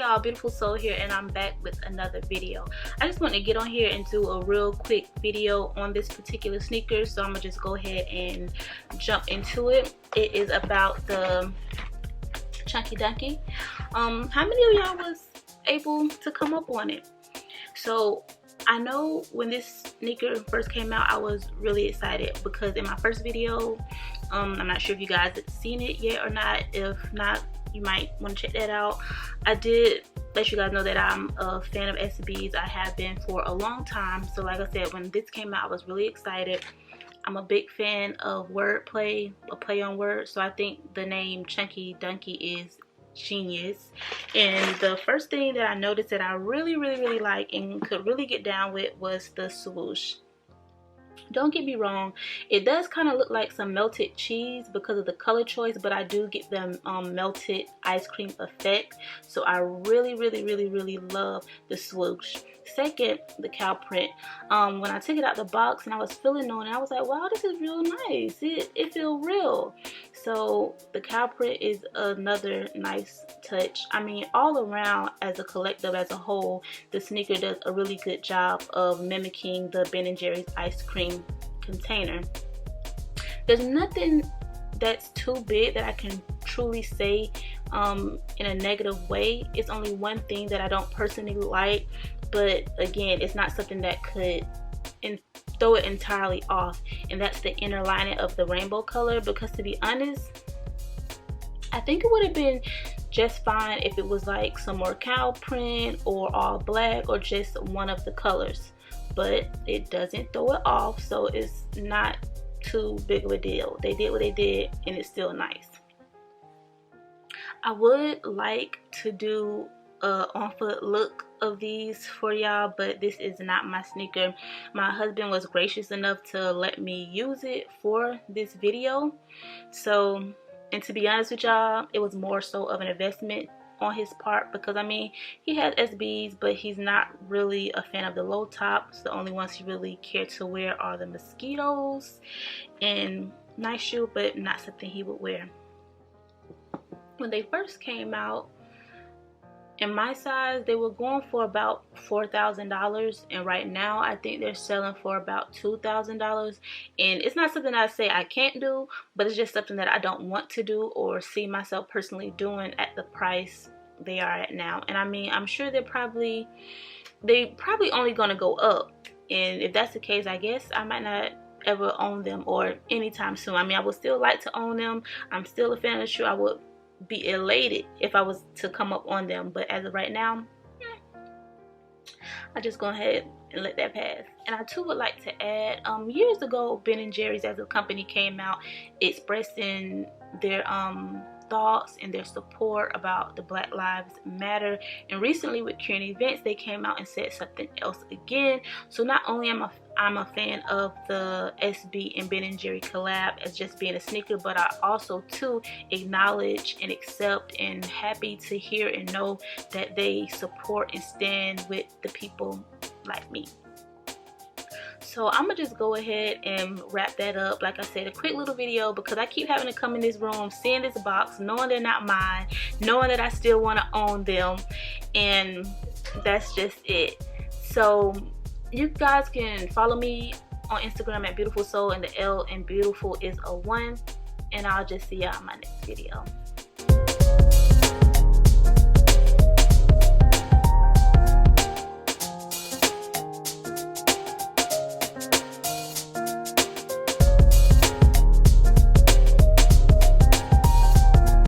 y'all, Beautiful Soul here, and I'm back with another video. I just want to get on here and do a real quick video on this particular sneaker, so I'm gonna just go ahead and jump into it. It is about the Chunky Dunky. How many of y'all was able to come up on it? So I know when this sneaker first came out, I was really excited because in my first video, I'm not sure if you guys have seen it yet or not. If not, you might want to check that out. I did let you guys know that I'm a fan of SBs. I have been for a long time. So like I said, when this came out, I was really excited. I'm a big fan of wordplay, a play on words. So I think the name Chunky Dunky is genius. And the first thing that I noticed that I really like and could really get down with was the swoosh. Don't get me wrong, it does kind of look like some melted cheese because of the color choice, but I do get the melted ice cream effect. So I really love the swoosh. Second, the cow print. When I took it out the box and I was feeling on it, I was like, wow, this is real nice. It feels real. So the cow print is another nice touch. I mean, all around as a collective, as a whole, the sneaker does a really good job of mimicking the Ben & Jerry's ice cream container. There's nothing that's too big that I can truly say in a negative way. It's only one thing that I don't personally like, but again, it's not something that could throw it entirely off, and that's the inner lining of the rainbow color. Because to be honest, I think it would have been just fine if it was like some more cow print or all black or just one of the colors, but it doesn't throw it off, so it's not too big of a deal. They did what they did and it's still nice. I would like to do a on foot look of these for y'all, but this is not my sneaker. My husband was gracious enough to let me use it for this video. So, and to be honest with y'all, it was more so of an investment on his part, because I mean, he has SBs, but he's not really a fan of the low tops. The only ones he really cared to wear are the mosquitoes, and nice shoe, but not something he would wear. When they first came out, in my size, they were going for about $4,000, and right now I think they're selling for about $2,000. And it's not something I say I can't do, but it's just something that I don't want to do or see myself personally doing at the price they are at now. And I mean, I'm sure they probably only gonna go up, and if that's the case, I guess I might not ever own them or anytime soon. I mean, I would still like to own them. I'm still a fan of the shoe. I would be elated if I was to come up on them, but as of right now, I just go ahead and let that pass. And I too would like to add, years ago, Ben & Jerry's as a company came out expressing their thoughts and their support about the Black Lives Matter, and recently with current events, they came out and said something else again. So not only am I'm a fan of the SB and Ben & Jerry collab as just being a sneaker, but I also too acknowledge and accept and happy to hear and know that they support and stand with the people like me. So I'm gonna just go ahead and wrap that up. Like I said, a quick little video because I keep having to come in this room, seeing this box, knowing they're not mine, knowing that I still want to own them, and that's just it. So you guys can follow me on Instagram at beautifu1sole, and the L in beautiful is a 1, and I'll just see y'all in my next video.